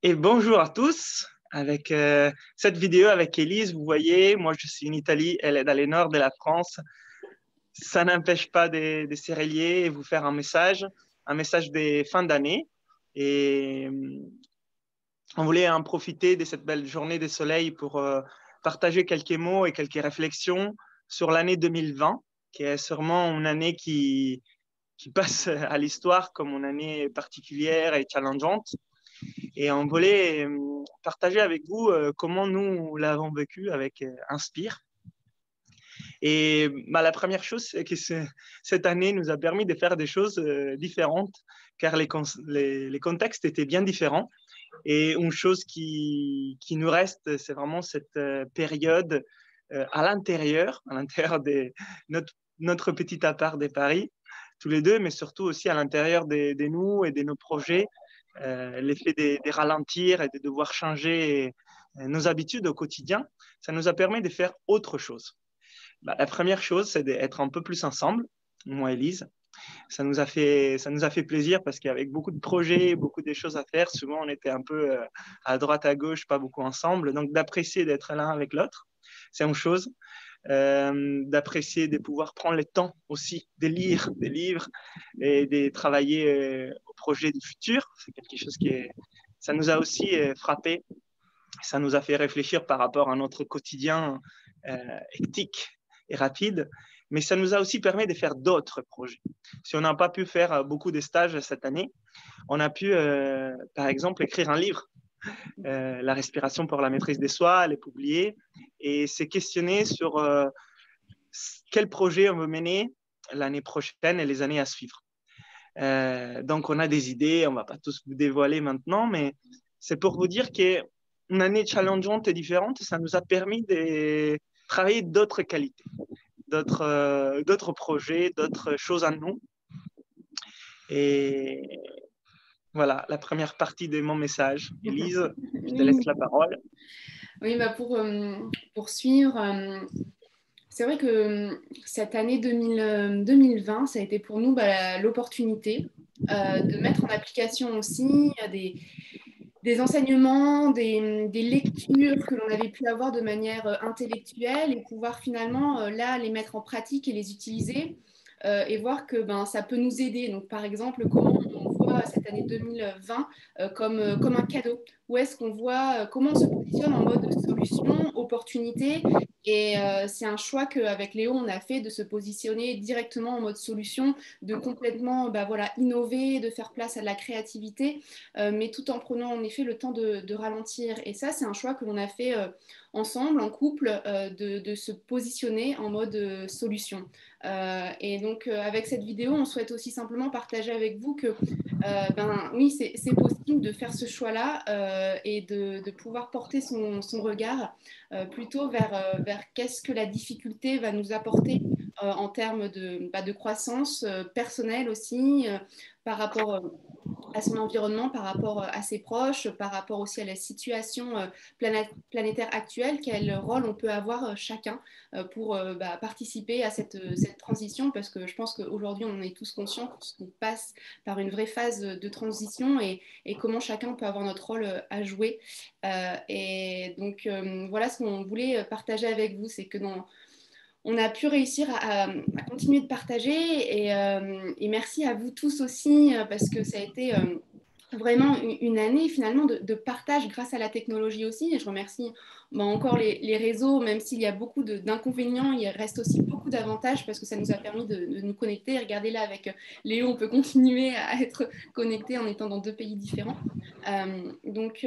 Et bonjour à tous. Avec cette vidéo avec Élise, vous voyez, moi je suis en Italie, elle est dans le nord de la France. Ça n'empêche pas de se relier et vous faire un message de fin d'année. Et on voulait en profiter de cette belle journée de soleil pour partager quelques mots et quelques réflexions sur l'année 2020, qui est sûrement une année qui passe à l'histoire comme une année particulière et challengeante. Et on voulait partager avec vous comment nous l'avons vécu avec Inspire. Et bah, la première chose, c'est que cette année nous a permis de faire des choses différentes, car les contextes étaient bien différents. Et une chose qui nous reste, c'est vraiment cette période à l'intérieur de notre petit appart de Paris, tous les deux, mais surtout aussi à l'intérieur de nous et de nos projets, l'effet de ralentir et de devoir changer nos habitudes au quotidien, ça nous a permis de faire autre chose. Bah, la première chose, c'est d'être un peu plus ensemble, moi et Elise. Ça nous a fait plaisir parce qu'avec beaucoup de projets, beaucoup de choses à faire, souvent on était un peu à droite, à gauche, pas beaucoup ensemble. Donc d'apprécier d'être l'un avec l'autre, c'est une chose. D'apprécier de pouvoir prendre le temps aussi de lire des livres et de travailler au projet du futur. C'est quelque chose ça nous a aussi frappé, ça nous a fait réfléchir par rapport à notre quotidien hectique et rapide, mais ça nous a aussi permis de faire d'autres projets. Si on n'a pas pu faire beaucoup de stages cette année, on a pu, par exemple, écrire un livre, La respiration pour la maîtrise des soi, les publier, et se questionner sur quel projet on veut mener l'année prochaine et les années à suivre. Donc, on a des idées, on ne va pas tous vous dévoiler maintenant, mais c'est pour vous dire qu'une année challengeante et différente, ça nous a permis de travailler d'autres qualités, d'autres projets, d'autres choses en nous. Et voilà la première partie de mon message. Élise, je te laisse Oui, la parole. oui bah pour poursuivre, c'est vrai que cette année 2020, ça a été pour nous l'opportunité de mettre en application aussi des enseignements, des lectures que l'on avait pu avoir de manière intellectuelle et pouvoir finalement là les mettre en pratique et les utiliser et voir que ça peut nous aider. Donc par exemple, comment on voit cette année 2020 comme un cadeau. Où est-ce qu'on voit comment on se positionne en mode solution, opportunité. Et c'est un choix qu'avec Léo, on a fait de se positionner directement en mode solution, de complètement voilà, innover, de faire place à de la créativité, mais tout en prenant en effet le temps de ralentir. Et ça, c'est un choix que l'on a fait ensemble, en couple, de se positionner en mode solution. Et donc, avec cette vidéo, on souhaite aussi simplement partager avec vous que oui, c'est possible de faire ce choix-là et de pouvoir porter son regard plutôt vers qu'est-ce que la difficulté va nous apporter en termes de croissance personnelle aussi, par rapport à son environnement, par rapport à ses proches, par rapport aussi à la situation planétaire actuelle, quel rôle on peut avoir chacun pour participer à cette transition, parce que je pense qu'aujourd'hui, on en est tous conscients qu'on passe par une vraie phase de transition et comment chacun peut avoir notre rôle à jouer. Et donc, voilà ce qu'on voulait partager avec vous, c'est que on a pu réussir à continuer de partager et merci à vous tous aussi parce que ça a été vraiment une année finalement de partage grâce à la technologie aussi et je remercie encore les réseaux, même s'il y a beaucoup d'inconvénients, il reste aussi beaucoup d'avantages parce que ça nous a permis de nous connecter. Regardez là avec Léo, on peut continuer à être connecté en étant dans deux pays différents. Donc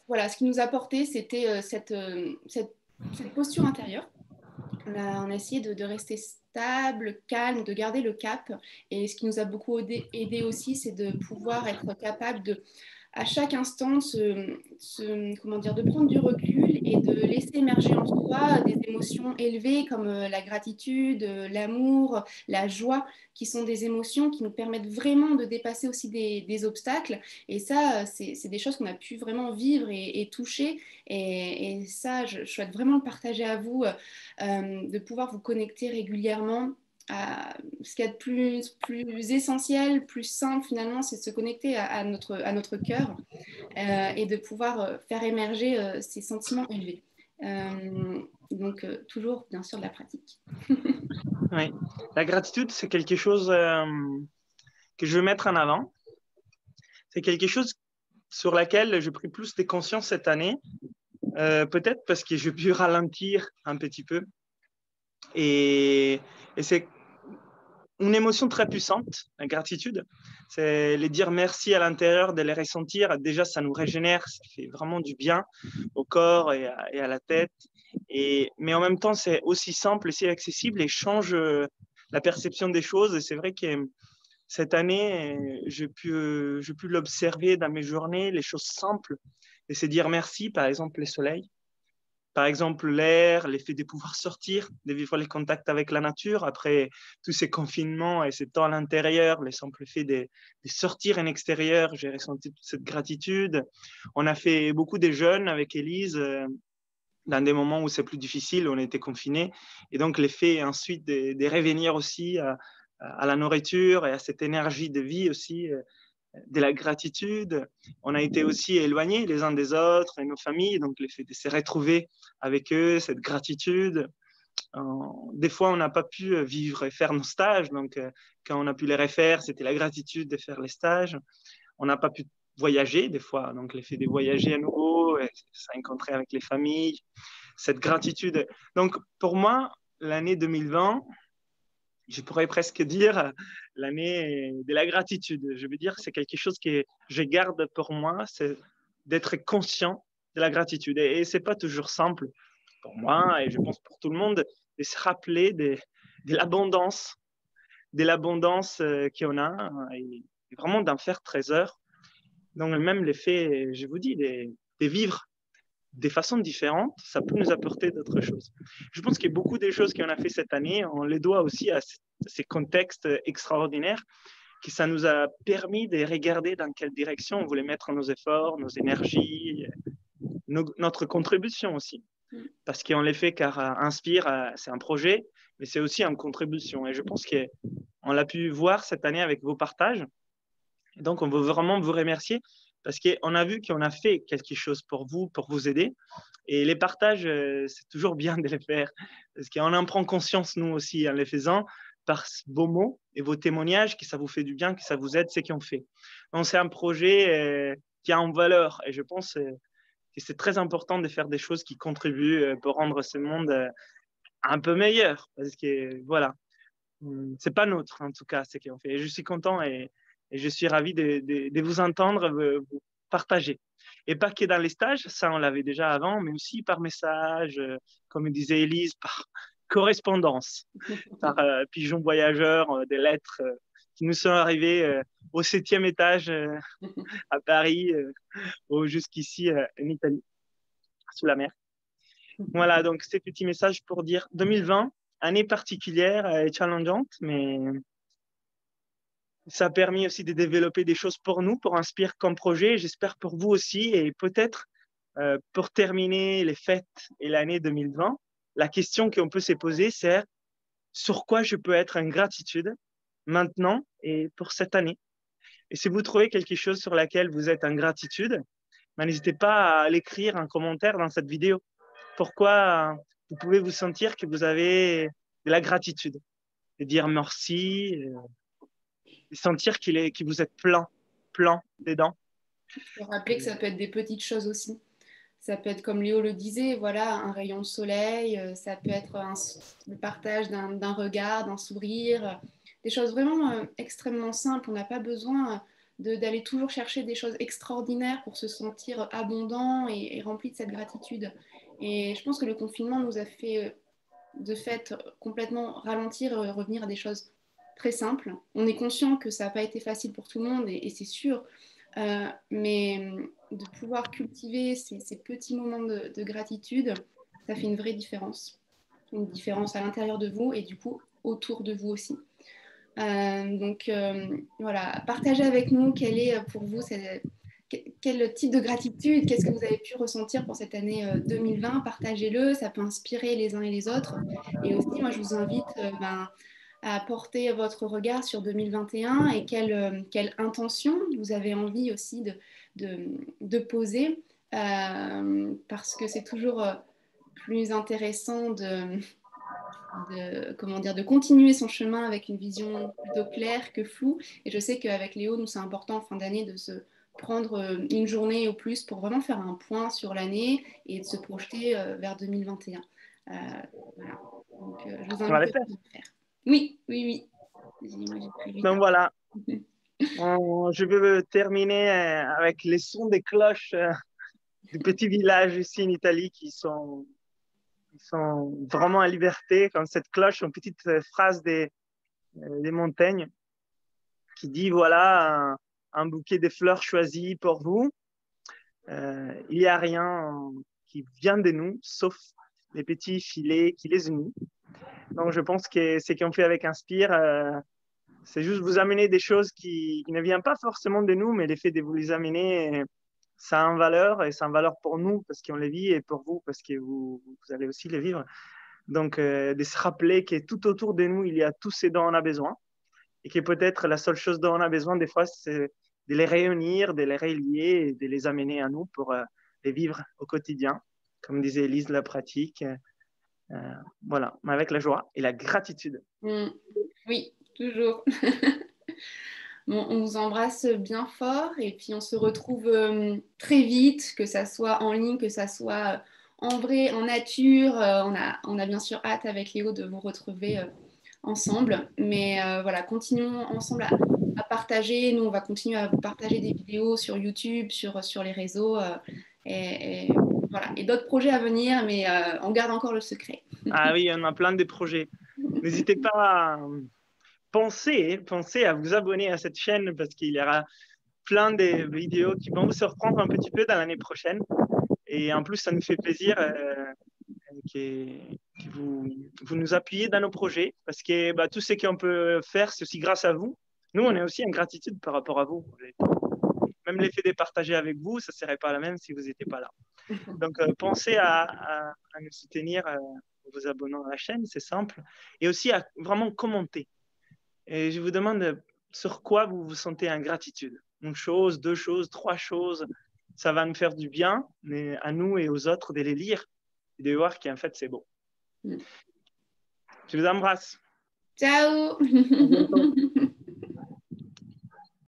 voilà, ce qui nous a apporté, c'était cette posture intérieure. On a essayé de rester stable, calme, de garder le cap. Et ce qui nous a beaucoup aidé aussi, c'est de pouvoir être capable à chaque instant comment dire, de prendre du recul et de laisser émerger en soi des émotions élevées comme la gratitude, l'amour, la joie, qui sont des émotions qui nous permettent vraiment de dépasser aussi des obstacles. Et ça, c'est des choses qu'on a pu vraiment vivre et toucher. Et ça, je souhaite vraiment le partager à vous, de pouvoir vous connecter régulièrement ce qu'il y a de plus essentiel, plus simple finalement, c'est de se connecter à notre cœur et de pouvoir faire émerger ces sentiments élevés. Toujours, bien sûr, de la pratique. Oui. La gratitude, c'est quelque chose que je veux mettre en avant. C'est quelque chose sur laquelle j'ai pris plus de conscience cette année. Peut-être parce que j'ai pu ralentir un petit peu. Et c'est une émotion très puissante, la gratitude. C'est les dire merci à l'intérieur, de les ressentir. Déjà, ça nous régénère, ça fait vraiment du bien au corps et à la tête. Mais en même temps, c'est aussi simple et si accessible et change la perception des choses. Et c'est vrai que cette année, j'ai pu l'observer dans mes journées, les choses simples. Et c'est dire merci, par exemple, les soleils. Par exemple, l'air, l'effet de pouvoir sortir, de vivre les contacts avec la nature après tous ces confinements et ces temps à l'intérieur, le simple fait de sortir en extérieur, j'ai ressenti toute cette gratitude. On a fait beaucoup de jeûnes avec Élise dans des moments où c'est plus difficile, on était confinés. Et donc, l'effet ensuite de revenir aussi à la nourriture et à cette énergie de vie aussi de la gratitude. On a été aussi éloignés les uns des autres et nos familles, donc le fait de se retrouver avec eux, cette gratitude. Des fois, on n'a pas pu vivre et faire nos stages, donc quand on a pu les refaire, c'était la gratitude de faire les stages. On n'a pas pu voyager des fois, donc l'effet de voyager à nouveau, se rencontrer avec les familles, cette gratitude. Donc pour moi, l'année 2020, je pourrais presque dire l'année de la gratitude. Je veux dire, c'est quelque chose que je garde pour moi, c'est d'être conscient de la gratitude. Et ce n'est pas toujours simple pour moi, et je pense pour tout le monde, de se rappeler de l'abondance qu'on a, et vraiment d'en faire trésor. Donc même l'effet, je vous dis, de vivre des façons différentes, ça peut nous apporter d'autres choses. Je pense qu'il y a beaucoup des choses qu'on a fait cette année, on les doit aussi à ces contextes extraordinaires, que ça nous a permis de regarder dans quelle direction on voulait mettre nos efforts, nos énergies, notre contribution aussi. Parce qu'on les fait car Inspire, c'est un projet, mais c'est aussi une contribution. Et je pense qu'on l'a pu voir cette année avec vos partages. Et donc, on veut vraiment vous remercier parce qu'on a vu qu'on a fait quelque chose pour vous aider. Et les partages, c'est toujours bien de les faire parce qu'on en prend conscience, nous aussi, en les faisant, par vos mots et vos témoignages, que ça vous fait du bien, que ça vous aide, c'est qu'on fait. Donc, c'est un projet qui a une valeur et je pense que c'est très important de faire des choses qui contribuent pour rendre ce monde un peu meilleur parce que, voilà, c'est pas notre, en tout cas, ce qu'on fait. Et je suis content et je suis ravi de vous entendre vous partager. Et pas que dans les stages, ça on l'avait déjà avant, mais aussi par message, comme disait Élise, par correspondance, par pigeon voyageur, des lettres qui nous sont arrivées au 7e étage à Paris, ou jusqu'ici en Italie, sous la mer. Voilà, donc ces petits messages pour dire 2020, année particulière et challengeante, mais ça a permis aussi de développer des choses pour nous, pour Inspire comme projet, j'espère pour vous aussi. Et peut-être pour terminer les fêtes et l'année 2020, la question qu'on peut se poser, c'est sur quoi je peux être en gratitude maintenant et pour cette année. Et si vous trouvez quelque chose sur laquelle vous êtes en gratitude, ben, n'hésitez pas à l'écrire en commentaire dans cette vidéo. Pourquoi vous pouvez vous sentir que vous avez de la gratitude et dire merci, et sentir que vous êtes plein dedans. Faut rappeler que ça peut être des petites choses aussi. Ça peut être, comme Léo le disait, voilà, un rayon de soleil, ça peut être le partage d'un regard, d'un sourire, des choses vraiment extrêmement simples. On n'a pas besoin d'aller toujours chercher des choses extraordinaires pour se sentir abondant et rempli de cette gratitude. Et je pense que le confinement nous a fait, de fait, complètement ralentir et revenir à des choses très simples. On est conscient que ça n'a pas été facile pour tout le monde et c'est sûr. Mais de pouvoir cultiver ces petits moments de gratitude, ça fait une vraie différence. Une différence à l'intérieur de vous et du coup autour de vous aussi. Voilà, partagez avec nous quel est pour vous quel type de gratitude, qu'est-ce que vous avez pu ressentir pour cette année 2020. Partagez-le, ça peut inspirer les uns et les autres. Et aussi, moi, je vous invite à porter votre regard sur 2021 et quelle intention vous avez envie aussi de poser, parce que c'est toujours plus intéressant comment dire, de continuer son chemin avec une vision plutôt claire que floue. Et je sais qu'avec Léo, nous, c'est important en fin d'année de se prendre une journée au plus pour vraiment faire un point sur l'année et de se projeter vers 2021. Voilà. Donc, je vous On va invite le aussi faire. à le faire. Oui, oui, oui. Moi, j'ai pris du Donc temps. voilà, je veux terminer avec les sons des cloches du petit village ici en Italie qui sont vraiment à liberté, comme cette cloche, une petite phrase des montagnes qui dit voilà un bouquet de fleurs choisies pour vous. Il n'y a rien qui vient de nous, sauf les petits filets qui les unissent. Donc je pense que ce qu'on fait avec Inspire, c'est juste vous amener des choses qui ne viennent pas forcément de nous, mais l'effet de vous les amener, ça a une valeur et ça a une valeur pour nous parce qu'on les vit et pour vous parce que vous allez aussi les vivre. Donc, de se rappeler que tout autour de nous, il y a tout ce dont on a besoin et que peut-être la seule chose dont on a besoin des fois, c'est de les réunir, de les relier et de les amener à nous pour les vivre au quotidien. Comme disait Elise, la pratique. Voilà, mais avec la joie et la gratitude. Oui, toujours. Bon, on vous embrasse bien fort et puis on se retrouve très vite, que ça soit en ligne, que ça soit en vrai, en nature. On a bien sûr hâte avec Léo de vous retrouver ensemble. Mais voilà, continuons ensemble à partager. Nous, on va continuer à vous partager des vidéos sur YouTube, sur les réseaux voilà. Et d'autres projets à venir, mais on garde encore le secret. Ah oui, on a plein de projets. N'hésitez pas à penser à vous abonner à cette chaîne parce qu'il y aura plein de vidéos qui vont vous surprendre un petit peu dans l'année prochaine. Et en plus, ça nous fait plaisir que vous nous appuyez dans nos projets parce que bah, tout ce qu'on peut faire, c'est aussi grâce à vous. Nous, on est aussi en gratitude par rapport à vous. Même l'effet de partager avec vous, ça ne serait pas la même si vous n'étiez pas là. Donc, pensez à nous soutenir en vous abonnant à la chaîne, c'est simple. Et aussi à vraiment commenter. Et je vous demande sur quoi vous vous sentez en gratitude. Une chose, deux choses, trois choses. Ça va nous faire du bien, mais à nous et aux autres de les lire et de voir qu'en fait, c'est beau. Je vous embrasse. Ciao. À bientôt.